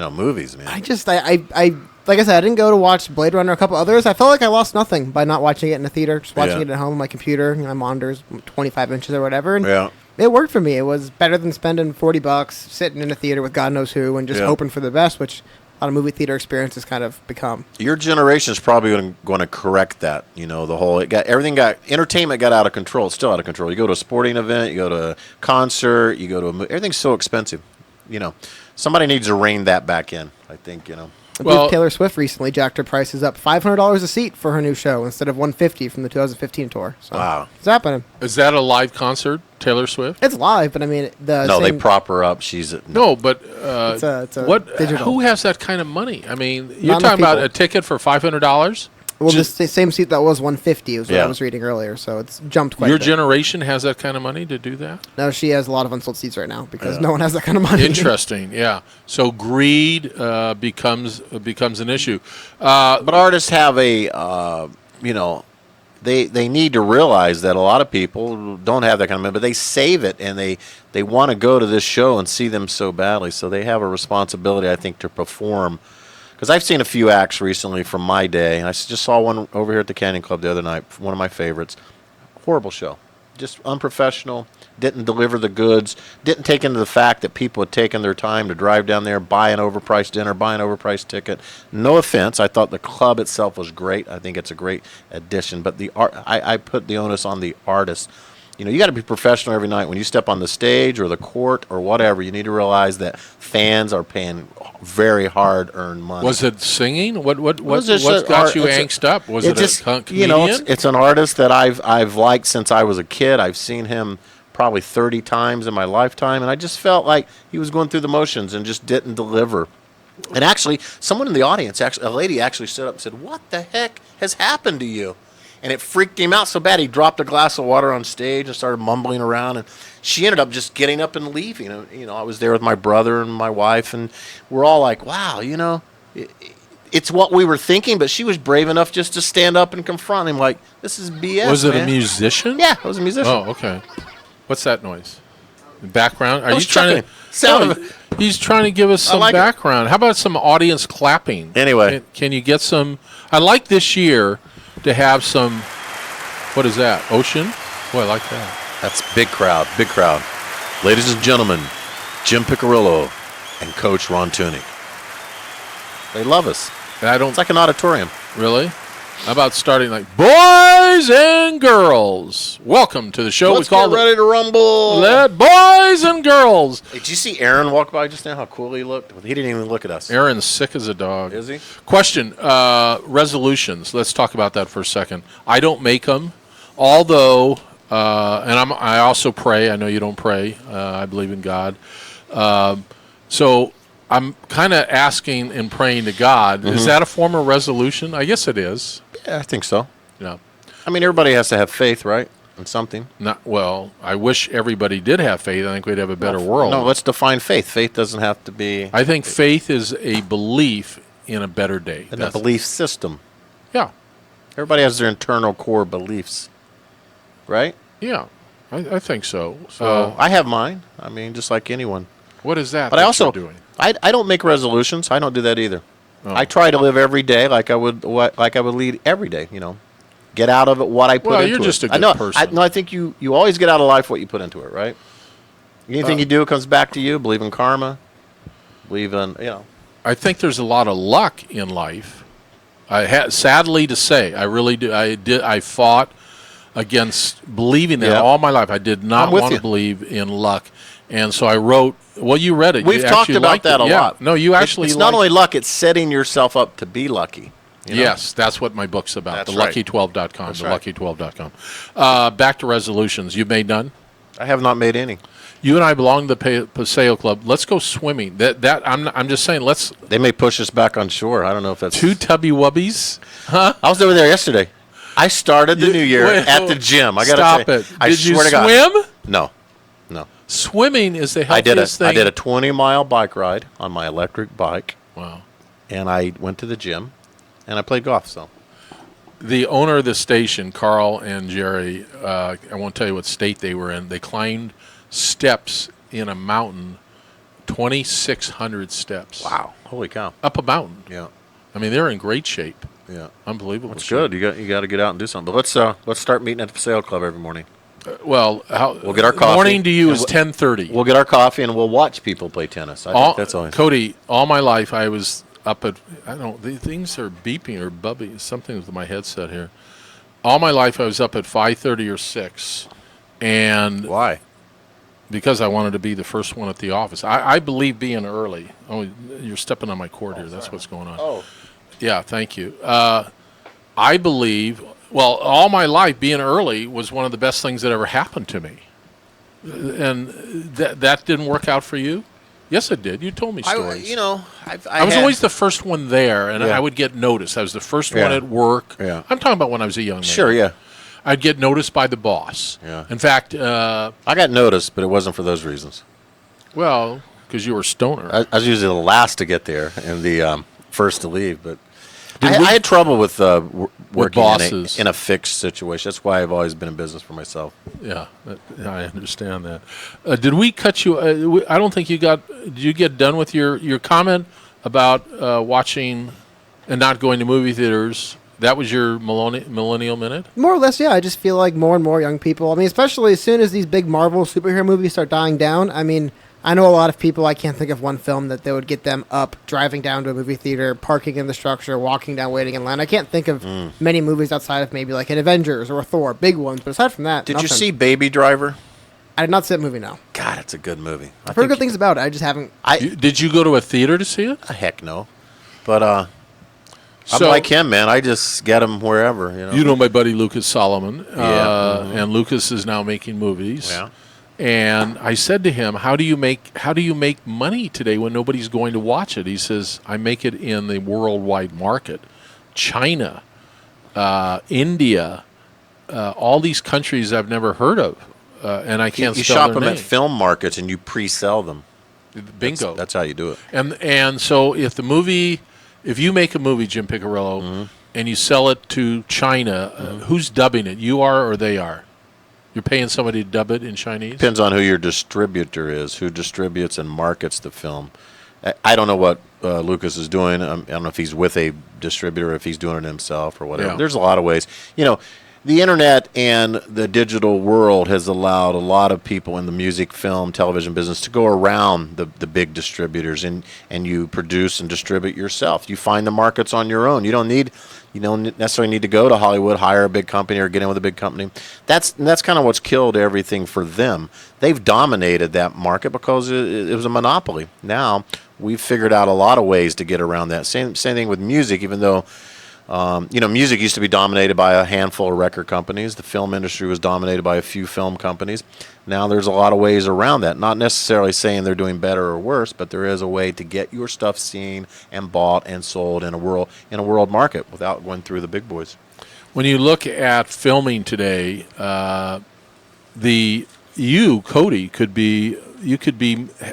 movies, man. I like I said, I didn't go to watch Blade Runner, a couple others. I felt like I lost nothing by not watching it in the theater, just watching it at home on my computer. My monitor's 25 inches or whatever. And it worked for me. It was better than spending $40 sitting in a theater with God knows who and just hoping for the best, which a lot of movie theater experiences kind of become. Your generation is probably going to correct that. You know, entertainment got out of control. It's still out of control. You go to a sporting event, you go to a concert, you go to a movie. Everything's so expensive. You know, somebody needs to rein that back in, I think, you know. I believe Taylor Swift recently jacked her prices up $500 a seat for her new show instead of $150 from the 2015 tour. So wow. It's happening. Is that a live concert, Taylor Swift? It's live, but I mean, they prop her up. She's but it's a what? digital. Who has that kind of money? I mean, you're Not talking enough about people. a ticket for $500. Well, the same seat that was $150 was what I was reading earlier, so it's jumped quite a Your bit. generation has that kind of money to do that? No, she has a lot of unsold seats right now because no one has that kind of money. Interesting, yeah. So greed becomes an issue. But artists have a, they need to realize that a lot of people don't have that kind of money, but they save it and they want to go to this show and see them so badly. So they have a responsibility, I think, to perform. Because I've seen a few acts recently from my day. And I just saw one over here at the Canyon Club the other night, one of my favorites. Horrible show. Just unprofessional, didn't deliver the goods, didn't take into the fact that people had taken their time to drive down there, buy an overpriced dinner, buy an overpriced ticket. No offense, I thought the club itself was great. I think it's a great addition. But I put the onus on the artist. You got to be professional every night. When you step on the stage or the court or whatever, you need to realize that fans are paying very hard-earned money. Was it singing? What got you angst up? Was it just, a comedian? It's an artist that I've liked since I was a kid. I've seen him probably 30 times in my lifetime, and I just felt like he was going through the motions and just didn't deliver. And actually, someone in the audience, a lady actually stood up and said, "What the heck has happened to you?" And it freaked him out so bad he dropped a glass of water on stage and started mumbling around. And she ended up just getting up and leaving. I was there with my brother and my wife, and we're all like, wow, it's what we were thinking. But she was brave enough just to stand up and confront him like, this is BS, Was it man. a musician? Yeah, it was a musician. Oh, okay. What's that noise? Background? Are you chuckling. trying to... he's trying to give us some background. How about some audience clapping? Anyway. Can you get some... I like this year... to have some, what is that, ocean? Boy, I like that. That's big crowd. Ladies and gentlemen, Jim Piccirillo and Coach Ron Tunick. They love us. It's like an auditorium. Really? How about starting like, boys and girls, welcome to the show. Let's get ready to rumble. Boys and girls. Hey, did you see Aaron walk by just now? How cool he looked. He didn't even look at us. Aaron's sick as a dog. Is he? Question, resolutions. Let's talk about that for a second. I don't make them, although, and I also pray. I know you don't pray. I believe in God. So I'm kind of asking and praying to God. Mm-hmm. Is that a form of resolution? I guess it is. Yeah, I think so. Yeah. I mean, everybody has to have faith, right? In something. I wish everybody did have faith. I think we'd have a better world. No, let's define faith. Faith doesn't have to be... I think faith is a belief in a better day. In a belief system. Yeah. Everybody has their internal core beliefs, right? Yeah, I think so. So I have mine. I mean, just like anyone. What is that? But I also... doing? I don't make resolutions. I don't do that either. Oh. I try to live every day like I would lead every day. Get out of it what I put into it. Well, you're just a good person. I think you always get out of life what you put into it, right? Anything you do comes back to you. Believe in karma. Believe in I think there's a lot of luck in life. Sadly to say, I really do. I fought against believing that all my life. I did not want to believe in luck. And so I wrote, well, you read it. We've talked about that a lot. No, you actually It's not only luck, it's setting yourself up to be lucky. Yes, that's what my book's about, that's thelucky12.com, right. thelucky12.com. Back to resolutions. You've made none? I have not made any. You and I belong to the Paseo Club. Let's go swimming. I'm just saying, let's... They may push us back on shore. I don't know if that's... 2 tubby wubbies? Huh? I was over there yesterday. I started the new year at the gym. I gotta Stop it. I Did you swear to God. swim? No. Swimming is the healthiest thing. I did a 20-mile bike ride on my electric bike. Wow. And I went to the gym, and I played golf. So, the owner of the station, Carl and Jerry, I won't tell you what state they were in. They climbed steps in a mountain, 2,600 steps. Wow. Holy cow. Up a mountain. Yeah. I mean, they're in great shape. Yeah. Unbelievable. That's good. You got to get out and do something. But let's start meeting at the Paseo Club every morning. We'll get our coffee. Morning to you is 10:30. We'll get our coffee and we'll watch people play tennis. I think that's always... Cody, all my life I was up at, the things are beeping or bubbing. Something with my headset here. All my life I was up at 5:30 or 6. And why? Because I wanted to be the first one at the office. I believe being early. Oh, you're stepping on my cord here. That's what's going on. Oh. Yeah, thank you. I believe, well, all my life being early was one of the best things that ever happened to me. And that didn't work out for you? Yes, it did. You told me stories. I was always the first one there, and I would get noticed. I was the first one at work. Yeah. I'm talking about when I was a young man. Sure, yeah. I'd get noticed by the boss. Yeah. In fact, I got noticed, but it wasn't for those reasons. Well, because you were a stoner. I was usually the last to get there and the first to leave. But I had trouble with working bosses in a fixed situation. That's why I've always been in business for myself. Yeah, I understand that. Did we cut you? I don't think you got. Did you get done with your comment about watching and not going to movie theaters? That was your millennial minute? More or less, yeah. I just feel like more and more young people, I mean, especially as soon as these big Marvel superhero movies start dying down, I mean, I know a lot of people, I can't think of one film that they would get them up, driving down to a movie theater, parking in the structure, walking down, waiting in line. I can't think of many movies outside of maybe like an Avengers or a Thor, big ones, but aside from that, Did nothing. you see Baby Driver? I did not see that movie, no. God, it's a good movie. I've heard good things about it. I just haven't. Did you go to a theater to see it? Heck no. But I'm like him, man. I just get them wherever. You know my buddy Lucas Solomon, and Lucas is now making movies. Yeah. And I said to him, "How do you make money today when nobody's going to watch it?" He says, "I make it in the worldwide market, China, India, all these countries I've never heard of, and I can't You spell shop their them name." at film markets and you pre-sell them. Bingo. That's how you do it. And so if you make a movie, Jim Piccirillo, and you sell it to China, who's dubbing it? You are or they are? You're paying somebody to dub it in Chinese? Depends on who your distributor is, who distributes and markets the film. I don't know what Lucas is doing. I don't know if he's with a distributor, or if he's doing it himself or whatever. Yeah. There's a lot of ways. The internet and the digital world has allowed a lot of people in the music, film, television business to go around the big distributors, and you produce and distribute yourself. You find the markets on your own. You don't necessarily need to go to Hollywood, hire a big company, or get in with a big company. That's kind of what's killed everything for them. They've dominated that market because it was a monopoly. Now we've figured out a lot of ways to get around that. Same thing with music, even though. Music used to be dominated by a handful of record companies. The film industry was dominated by a few film companies. Now there's a lot of ways around that. Not necessarily saying they're doing better or worse, but there is a way to get your stuff seen and bought and sold in a world market without going through the big boys. When you look at filming today, Cody, could be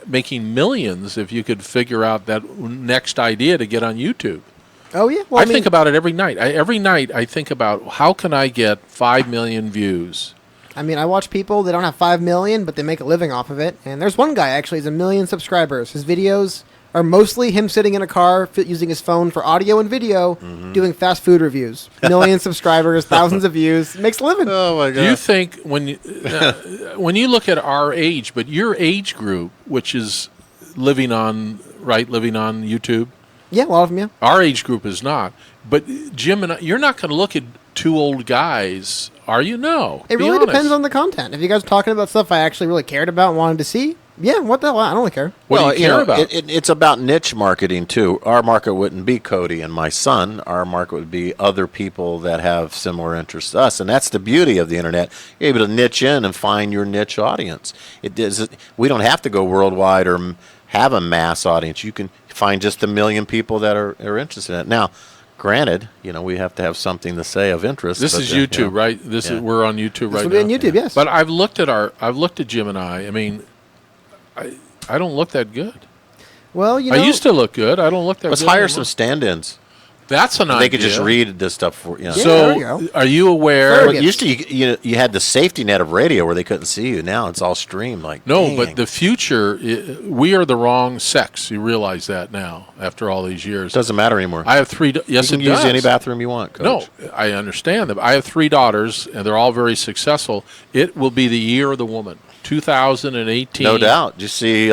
making millions if you could figure out that next idea to get on YouTube. Oh, yeah? Well, I think about it every night. Every night I think about how can I get 5 million views. I mean, I watch people, they don't have 5 million, but they make a living off of it. And there's one guy, actually, he's 1 million subscribers. His videos are mostly him sitting in a car, using his phone for audio and video, doing fast food reviews. 1 million subscribers, thousands of views. Makes a living. Oh, my God. Do you think when you look at our age, but your age group, which is living on YouTube? Yeah, a lot of them, yeah. Our age group is not. But Jim and I, you're not going to look at two old guys, are you? No. It really depends on the content. If you guys are talking about stuff I actually really cared about and wanted to see, yeah, what the hell? I don't really care. What do you care about? It's about niche marketing, too. Our market wouldn't be Cody and my son. Our market would be other people that have similar interests to us. And that's the beauty of the internet. You're able to niche in and find your niche audience. We don't have to go worldwide or have a mass audience. You can find just 1 million people that are interested in it. Now, granted, we have to have something to say of interest. This is YouTube, right? We're on YouTube right now. This will be on YouTube, yes. But I've looked at Jim and I mean, I don't look that good. Well, I used to look good. I don't look that good. Let's hire some stand-ins. That's an idea. They could just read this stuff for you. Yeah, So, there you go. are you aware? Well, used to you had the safety net of radio where they couldn't see you. Now it's all streamed. No, but the future, we are the wrong sex. You realize that now after all these years. Doesn't matter anymore. I have 3. Yes, you can it does. use any bathroom you want, Coach. No, I understand that. I have 3 daughters, and they're all very successful. It will be the year of the woman, 2018. No doubt. Did you see?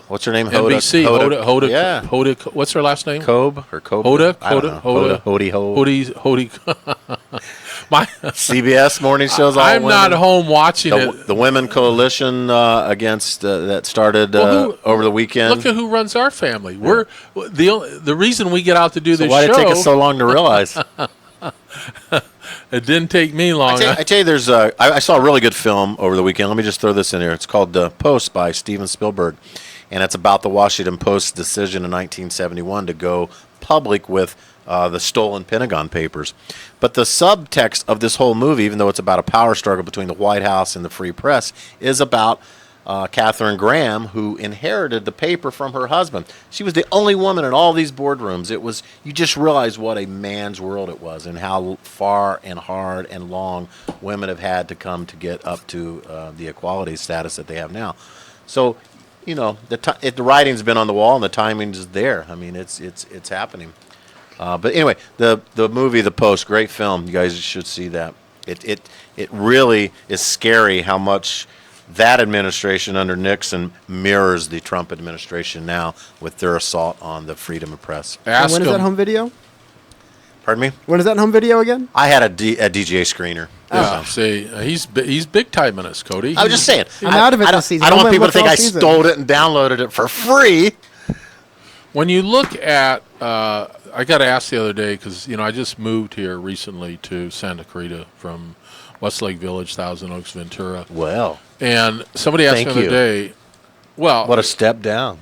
What's her name? NBC. Hoda. Yeah. Hoda. What's her last name? Kobe or Kobe? Hoda. I don't know. Hoda. Hody. Hody. CBS morning shows. All I'm women. not home watching it. The Women Coalition against that started over the weekend. Look at who runs our family. We're the reason we get out to do this why show. did it take us so long to realize? It didn't take me long. I tell you, there's I saw a really good film over the weekend. Let me just throw this in here. It's called Post by Steven Spielberg, and it's about the Washington Post's decision in 1971 to go public with the stolen Pentagon Papers. But the subtext of this whole movie, even though it's about a power struggle between the White House and the free press, is about Katharine Graham, who inherited the paper from her husband. She was the only woman in all these boardrooms. It was, you just realize what a man's world it was and how far and hard and long women have had to come to get up to the equality status that they have now. So, you know, the writing's been on the wall and the timing's there. I mean, it's happening. But anyway, the movie The Post, great film. You guys should see that. It really is scary how much that administration under Nixon mirrors the Trump administration now with their assault on the freedom of press. And when is that home video? Pardon me? When is that home video again? I had a DGA screener. Oh, see, he's big time in us, Cody. I was just saying. I'm out of it this season. I don't want people to think I stole it and downloaded it for free. When you look at, I got asked the other day because I just moved here recently to Santa Clarita from Westlake Village, Thousand Oaks, Ventura. Well, and somebody asked me the other day, well, what a step down.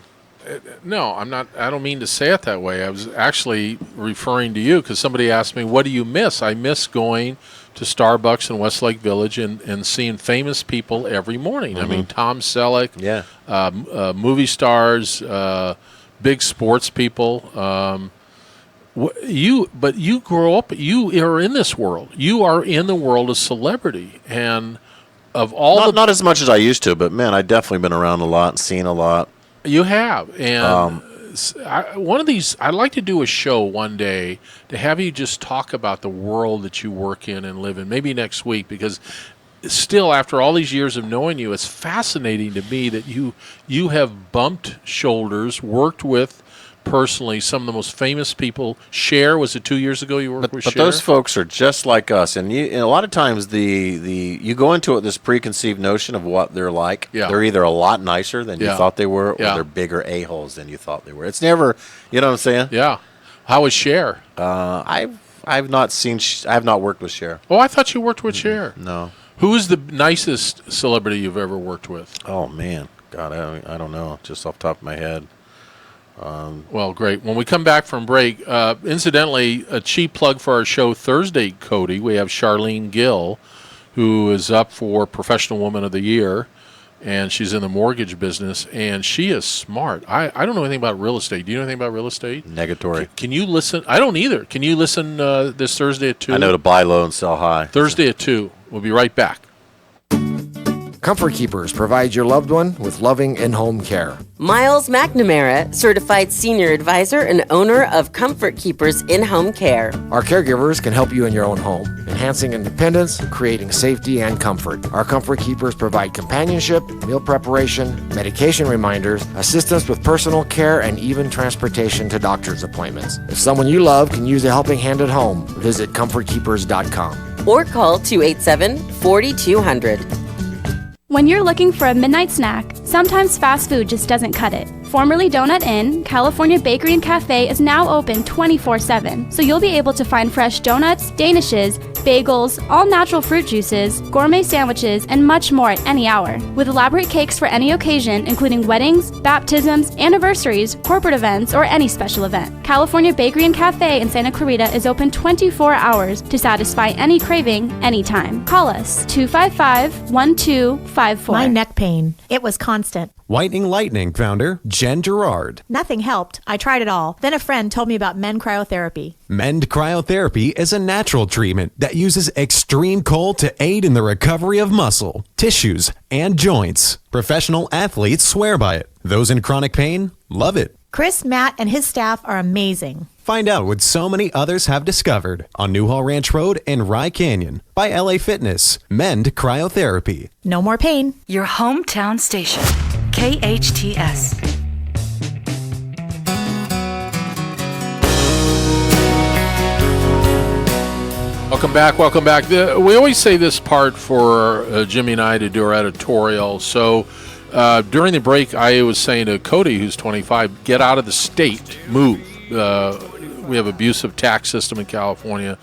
No, I'm not. I don't mean to say it that way. I was actually referring to you because somebody asked me, "What do you miss?" I miss going to Starbucks in Westlake Village and seeing famous people every morning. Mm-hmm. I mean, Tom Selleck, movie stars, big sports people. But you grow up. You are in this world. You are in the world of celebrity and of all. Not as much as I used to, but man, I've definitely been around a lot and seen a lot. You have, and one of these, I'd like to do a show one day to have you just talk about the world that you work in and live in, maybe next week, because still, after all these years of knowing you, it's fascinating to me that you have bumped shoulders, worked with personally some of the most famous people. Cher, was it 2 years ago you worked with Cher? But those folks are just like us, and a lot of times you go into it with this preconceived notion of what they're like. Yeah. They're either a lot nicer than you thought they were, or they're bigger a-holes than you thought they were. It's never, you know what I'm saying? Yeah. How was Cher? I've not seen. I have not worked with Cher. Oh, I thought you worked with Cher. No. Who is the nicest celebrity you've ever worked with? Oh man, God, I don't know, just off the top of my head. Well, great. When we come back from break, incidentally, a cheap plug for our show Thursday, Cody. We have Charlene Gill, who is up for Professional Woman of the Year, and she's in the mortgage business, and she is smart. I don't know anything about real estate. Do you know anything about real estate? Negatory. Can you listen? I don't either. Can you listen this Thursday at 2? I know to buy low and sell high. Thursday at 2. We'll be right back. Comfort Keepers provides your loved one with loving in-home care. Miles McNamara, certified senior advisor and owner of Comfort Keepers in-home care. Our caregivers can help you in your own home, enhancing independence, creating safety and comfort. Our Comfort Keepers provide companionship, meal preparation, medication reminders, assistance with personal care, and even transportation to doctor's appointments. If someone you love can use a helping hand at home, visit comfortkeepers.com. Or call 287-4200. When you're looking for a midnight snack, sometimes fast food just doesn't cut it. Formerly Donut Inn, California Bakery and Cafe is now open 24/7, so you'll be able to find fresh donuts, danishes, bagels, all-natural fruit juices, gourmet sandwiches, and much more at any hour. With elaborate cakes for any occasion, including weddings, baptisms, anniversaries, corporate events, or any special event. California Bakery and Cafe in Santa Clarita is open 24 hours to satisfy any craving, anytime. Call us, 255-1254. My neck pain. It was constant. Whitening Lightning founder Jen Gerard. Nothing helped. I tried it all. Then a friend told me about Mend Cryotherapy. Mend Cryotherapy is a natural treatment that uses extreme cold to aid in the recovery of muscle, tissues, and joints. Professional athletes swear by it. Those in chronic pain love it. Chris, Matt, and his staff are amazing. Find out what so many others have discovered on Newhall Ranch Road in Rye Canyon by LA Fitness. Mend Cryotherapy. No more pain. Your hometown station, KHTS. Welcome Welcome back. We always say this part for Jimmy and I to do our editorial. So during the break, I was saying to Cody, who's 25, get out of the state, move. We have abusive tax system in California.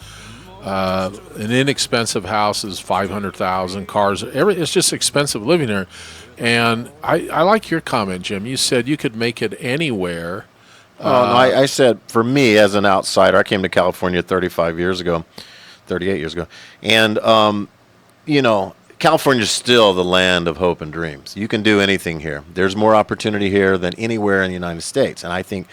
An inexpensive house is $500,000. Cars, it's just expensive living there. And I like your comment, Jim. You said you could make it anywhere. No, I said, for me as an outsider, I came to California 38 years ago. And, California is still the land of hope and dreams. You can do anything here. There's more opportunity here than anywhere in the United States. And I think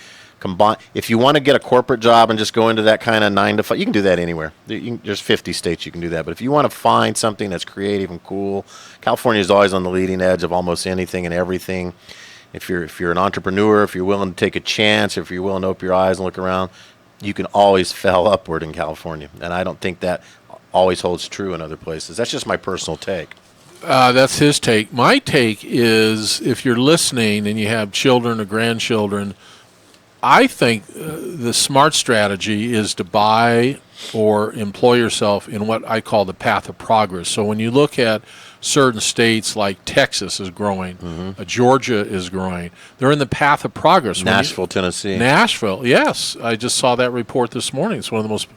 if you want to get a corporate job and just go into that kind of 9 to 5, you can do that anywhere. There's 50 states you can do that. But if you want to find something that's creative and cool, California is always on the leading edge of almost anything and everything. If you're an entrepreneur, if you're willing to take a chance, if you're willing to open your eyes and look around, you can always fell upward in California. And I don't think that always holds true in other places. That's just my personal take. That's his take. My take is, if you're listening and you have children or grandchildren, I think the smart strategy is to buy or employ yourself in what I call the path of progress. So when you look at certain states like Texas is growing, Georgia is growing, they're in the path of progress. Nashville, Tennessee. Nashville, yes. I just saw that report this morning. It's one of the most...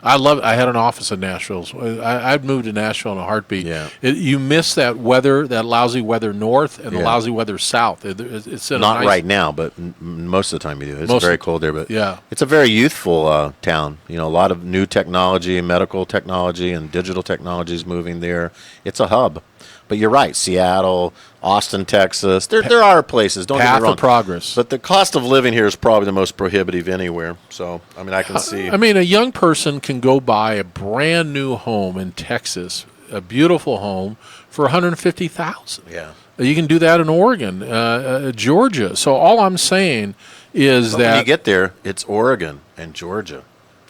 I love it. I had an office in Nashville. I'd move to Nashville in a heartbeat. Yeah. You miss that weather, that lousy weather north, and the lousy weather south. It's not right now, but most of the time you do. It's very cold there, but yeah, it's a very youthful town. A lot of new technology, medical technology, and digital technologies moving there. It's a hub. But you're right, Seattle, Austin, Texas. There are places. Don't get me wrong. Path of progress. But the cost of living here is probably the most prohibitive anywhere. So I can see. A young person can go buy a brand new home in Texas, a beautiful home, for $150,000. Yeah. You can do that in Oregon, Georgia. So all I'm saying is that when you get there, it's Oregon and Georgia.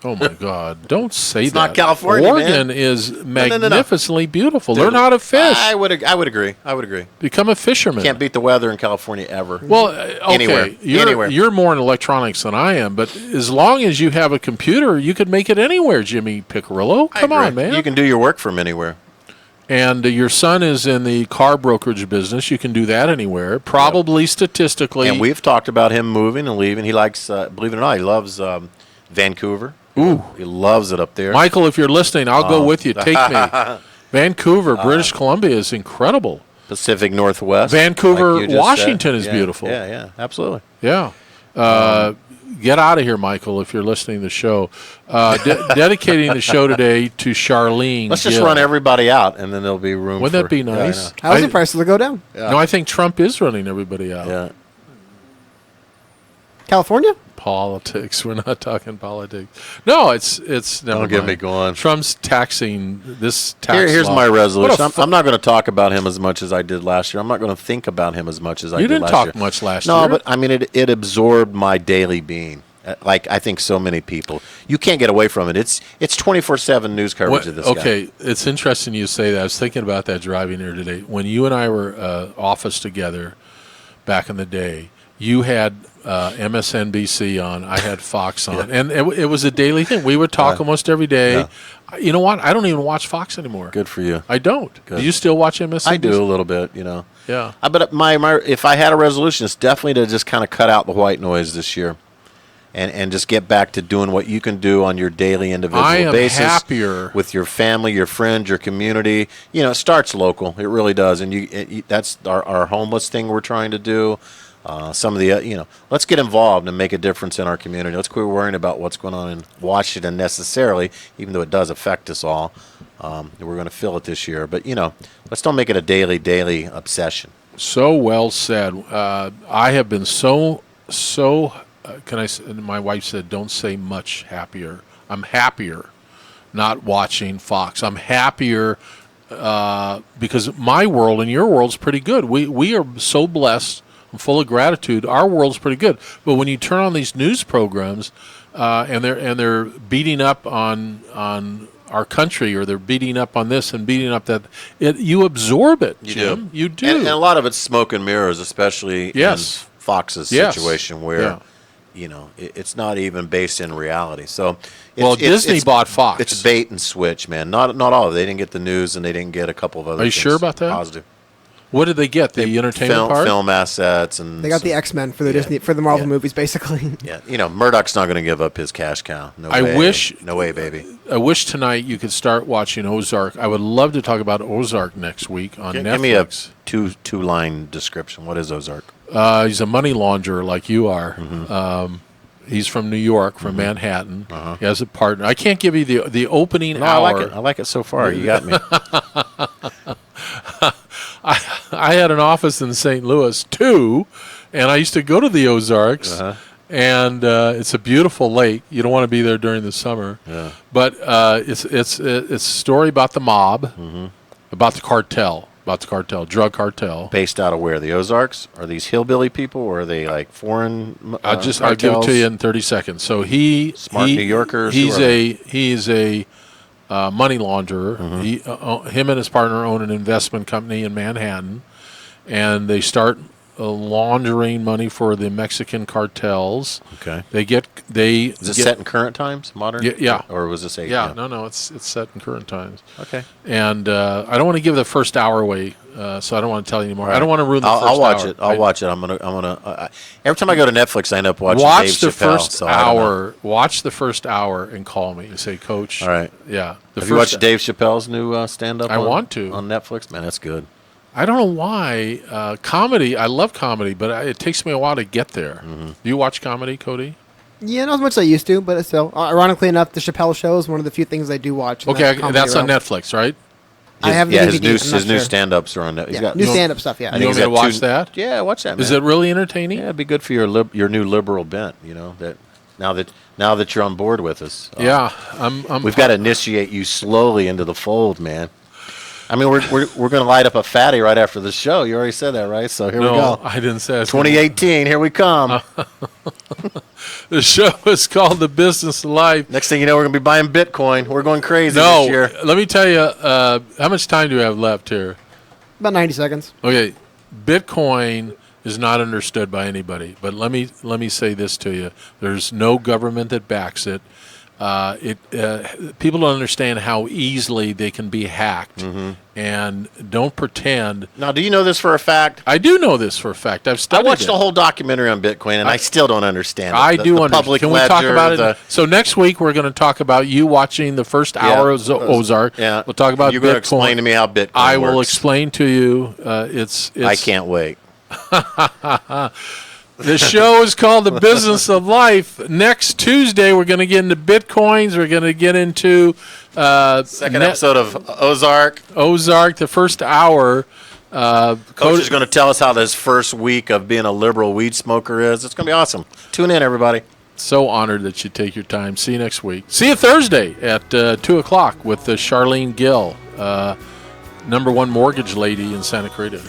Oh my God! Don't say it's that. Not California. Oregon man. is magnificently beautiful. Dude, learn how to fish. I would agree. Become a fisherman. Can't beat the weather in California ever. Well, okay. Anywhere. You're more in electronics than I am, but as long as you have a computer, you could make it anywhere. Jimmy Piccirillo, come on, man. You can do your work from anywhere. And your son is in the car brokerage business. You can do that anywhere. Probably statistically. And we've talked about him moving and leaving. He likes, believe it or not, he loves Vancouver. Ooh. He loves it up there. Michael, if you're listening, I'll go with you. Take me. Vancouver, British Columbia is incredible. Pacific Northwest. Vancouver, like Washington is beautiful. Yeah, absolutely. Yeah. Get out of here, Michael, if you're listening to the show. Dedicating the show today to Charlene. Let's just run everybody out, and then there'll be room. Wouldn't that be nice? Housing prices will go down. Yeah. No, I think Trump is running everybody out. Yeah. California? Politics. We're not talking politics. No, it's never Don't get mind. me going. Trump's taxing this tax Here's law. my resolution. I'm not going to talk about him as much as I did last year. I'm not going to think about him as much as I did last year. You didn't talk much last year. No, but it absorbed my daily being. Like I think so many people. You can't get away from it. It's 24/7 news coverage of this guy. Okay, it's interesting you say that. I was thinking about that driving here today. When you and I were office together back in the day, you had MSNBC on, I had Fox on, and it was a daily thing. We would talk almost every day. Yeah. You know what? I don't even watch Fox anymore. Good for you. I don't. Good. Do you still watch MSNBC? I do a little bit, Yeah. But my if I had a resolution, it's definitely to just kind of cut out the white noise this year. And just get back to doing what you can do on your daily individual basis. Happier with your family, your friends, your community. It starts local. It really does. And that's our homeless thing we're trying to do. Some of the, let's get involved and make a difference in our community. Let's quit worrying about what's going on in Washington necessarily, even though it does affect us all. We're going to feel it this year. But, let's don't make it a daily obsession. So well said. I have been so my wife said, don't say much happier. I'm happier not watching Fox. I'm happier because my world and your world's pretty good. We are so blessed. I'm full of gratitude. Our world's pretty good. But when you turn on these news programs and they're beating up on our country, or they're beating up on this and beating up that, you absorb it, Jim. You do. And a lot of it's smoke and mirrors, especially in Fox's situation where it's not even based in reality. So, Disney bought Fox. It's bait and switch, man. Not all of it. They didn't get the news, and they didn't get a couple of other. Are you things sure about that? Positive. What did they get? The entertainment part? Film assets, and they got the X-Men for the Marvel movies, basically. Yeah, Murdoch's not going to give up his cash cow. No way, baby. I wish tonight you could start watching Ozark. I would love to talk about Ozark next week on Netflix. Give me a two-line description. What is Ozark? He's a money launderer like you are. Mm-hmm. He's from New York, from Manhattan. He has a partner. I can't give you the opening hour. I like it so far. You got me. I had an office in St. Louis too, and I used to go to the Ozarks. And it's a beautiful lake. You don't want to be there during the summer. Yeah. But it's a story about the mob, about the cartel, drug cartel. Based out of where? The Ozarks? Are these hillbilly people, or are they like foreign? I'll give it to you in 30 seconds. So Smart New Yorkers. He's a money launderer. Him and his partner own an investment company in Manhattan, and they start laundering money for the Mexican cartels. Okay. Is it set in current times, modern? Yeah. Or was this 80s? Yeah. No, it's set in current times. Okay. And I don't want to give the first hour away, so I don't want to tell you anymore. Right. I don't want to ruin the first hour. I'll watch it. I'll watch it. I'm gonna. Every time I go to Netflix, I end up watching Dave Chappelle. Watch the first hour and call me and say, Coach. All right. Yeah. Have you watched Dave Chappelle's new stand-up? I want to on Netflix. Man, that's good. I don't know why. Comedy, I love comedy, but it takes me a while to get there. Do you watch comedy, Cody? Yeah, not as much as I used to, but still. Ironically enough, the Chappelle Show is one of the few things I do watch. Okay, that's on Netflix, right? I have the DVD. His new stand-ups are on Netflix. Yeah, new stand-up stuff, yeah. You want me to watch that? Yeah, watch that, man. Is it really entertaining? Yeah, it'd be good for your new liberal bent, that now that you're on board with us. Yeah. We've got to initiate you slowly into the fold, man. I mean, we're going to light up a fatty right after the show. You already said that, right? So here we go. No, I didn't say that. 2018, here we come. The show is called The Business of Life. Next thing you know, we're going to be buying Bitcoin. We're going crazy this year. Let me tell you, how much time do we have left here? About 90 seconds. Okay, Bitcoin is not understood by anybody, but let me say this to you: there's no government that backs it. People don't understand how easily they can be hacked, and don't pretend. Now, do you know this for a fact? I do know this for a fact. I've studied I watched a whole documentary on Bitcoin, and I still don't understand it. I do understand. Can we talk about it? So next week we're going to talk about you watching the first hour of Ozark. Yeah, we'll talk about You're Bitcoin. going to explain to me how Bitcoin works. I will explain to you. It's I can't wait. The show is called The Business of Life. Next Tuesday, we're going to get into Bitcoins. We're going to get into second episode of Ozark. The first hour. Coach is going to tell us how this first week of being a liberal weed smoker is. It's going to be awesome. Tune in, everybody. So honored that you take your time. See you next week. See you Thursday at 2 o'clock with Charlene Gill, #1 mortgage lady in Santa Clarita.